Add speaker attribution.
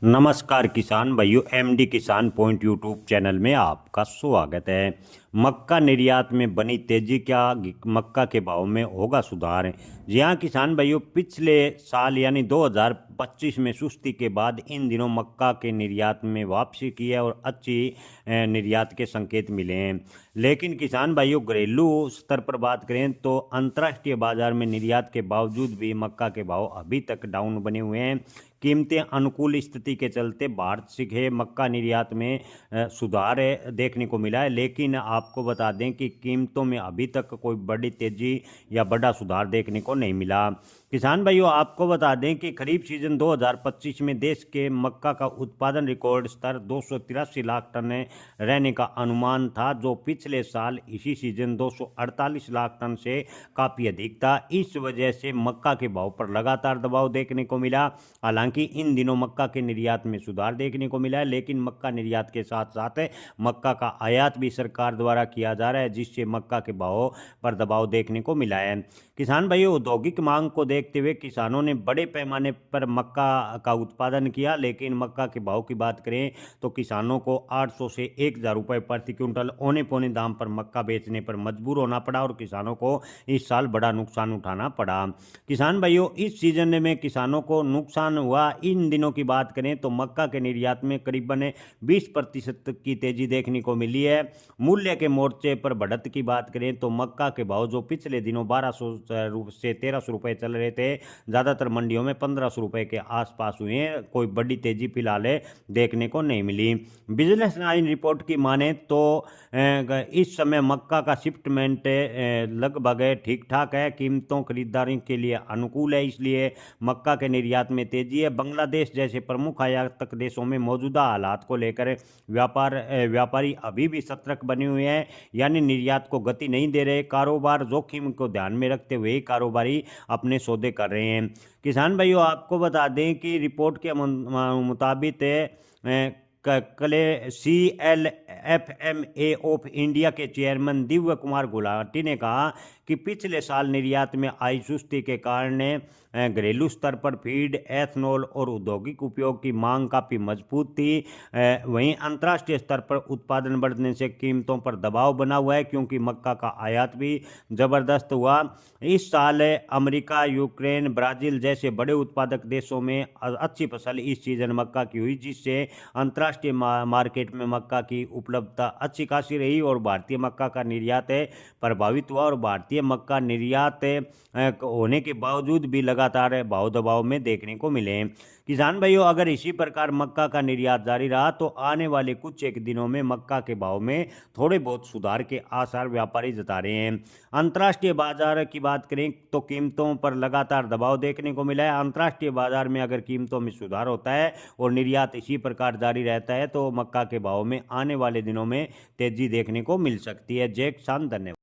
Speaker 1: नमस्कार किसान भाइयों, एमडी किसान पॉइंट यूट्यूब चैनल में आपका स्वागत है। मक्का निर्यात में बनी तेजी, क्या मक्का के भाव में होगा सुधार? जी हाँ किसान भाइयों, पिछले साल यानी 2025 में सुस्ती के बाद इन दिनों मक्का के निर्यात में वापसी की है और अच्छी निर्यात के संकेत मिले हैं। लेकिन किसान भाइयों, घरेलू स्तर पर बात करें तो अंतर्राष्ट्रीय बाजार में निर्यात के बावजूद भी मक्का के भाव अभी तक डाउन बने हुए हैं। कीमतें अनुकूल स्थिति के चलते भारत से मक्का निर्यात में सुधार देखने को मिला है, लेकिन आपको बता दें कि कीमतों में अभी तक कोई बड़ी तेजी या बड़ा सुधार देखने को नहीं मिला। किसान भाइयों, आपको बता दें कि खरीफ सीजन 2025 में देश के मक्का का उत्पादन रिकॉर्ड स्तर 283 लाख टन रहने का अनुमान था, जो पिछले साल इसी सीजन 248 लाख टन से काफ़ी अधिक था। इस वजह से मक्का के भाव पर लगातार दबाव देखने को मिला। हालांकि इन दिनों मक्का के निर्यात में सुधार देखने को मिला है, लेकिन मक्का निर्यात के साथ साथ मक्का का आयात भी सरकार द्वारा किया जा रहा है, जिससे मक्का के भाव पर दबाव देखने को मिला है। किसान भाइयों, औद्योगिक मांग को देखते हुए किसानों ने बड़े पैमाने पर मक्का का उत्पादन किया, लेकिन मक्का के भाव की बात करें तो किसानों को 800 से 1000 रुपये प्रति क्विंटल औने पौने दाम पर मक्का बेचने पर मजबूर होना पड़ा और किसानों को इस साल बड़ा नुकसान उठाना पड़ा। किसान भाइयों, इस सीजन में किसानों को नुकसान हुआ। इन दिनों की बात करें तो मक्का के निर्यात में करीबन 20% की तेजी देखने को मिली है। मूल्य के मोर्चे पर बढ़त की बात करें तो मक्का के भाव जो पिछले दिनों 1200 से 1300 रुपये चल रहे थे, ज़्यादातर मंडियों में 1500 रुपये के आसपास हुए हैं। कोई बड़ी तेजी फिलहाल देखने को नहीं मिली। बिजनेस लाइन रिपोर्ट की माने तो इस समय मक्का का शिपमेंट लगभग ठीक ठाक है। कीमतों खरीदारी के लिए अनुकूल है, इसलिए मक्का के निर्यात में तेजी है। बांग्लादेश जैसे प्रमुख आयातक देशों में मौजूदा हालात को लेकर व्यापारी अभी भी सतर्क बने हुए हैं, यानी निर्यात को गति नहीं दे रहे। कारोबार जोखिम को ध्यान में रखते हुए कारोबारी अपने सौदे कर रहे हैं। किसान भाइयों, आपको बता दें कि रिपोर्ट के मुताबिक कले CLFMA ऑफ इंडिया के चेयरमैन दिव्य कुमार गुलाटी ने कहा कि पिछले साल निर्यात में आई सुस्ती के कारण घरेलू स्तर पर फीड, एथनॉल और औद्योगिक उपयोग की मांग काफ़ी मजबूत थी। वहीं अंतर्राष्ट्रीय स्तर पर उत्पादन बढ़ने से कीमतों पर दबाव बना हुआ है, क्योंकि मक्का का आयात भी ज़बरदस्त हुआ। इस साल अमेरिका, यूक्रेन, ब्राज़ील जैसे बड़े उत्पादक देशों में अच्छी फसल इस सीजन मक्का की हुई, जिससे अंतर्राष्ट्रीय मार्केट में मक्का की उपलब्धता अच्छी खासी रही और भारतीय मक्का का निर्यात प्रभावित हुआ। और भारतीय मक्का निर्यात होने के बावजूद भी लगातार भाव दबाव में देखने को मिले हैं। किसान भाइयों, अगर इसी प्रकार मक्का का निर्यात जारी रहा तो आने वाले कुछ एक दिनों में मक्का के भाव में थोड़े बहुत सुधार के आसार व्यापारी जता रहे हैं। अंतर्राष्ट्रीय बाजार की बात करें तो कीमतों पर लगातार दबाव देखने को मिला है। अंतर्राष्ट्रीय बाजार में अगर कीमतों में सुधार होता है और निर्यात इसी प्रकार जारी रहता है तो मक्का के भाव में आने वाले दिनों में तेजी देखने को मिल सकती है। जय किसान, धन्यवाद।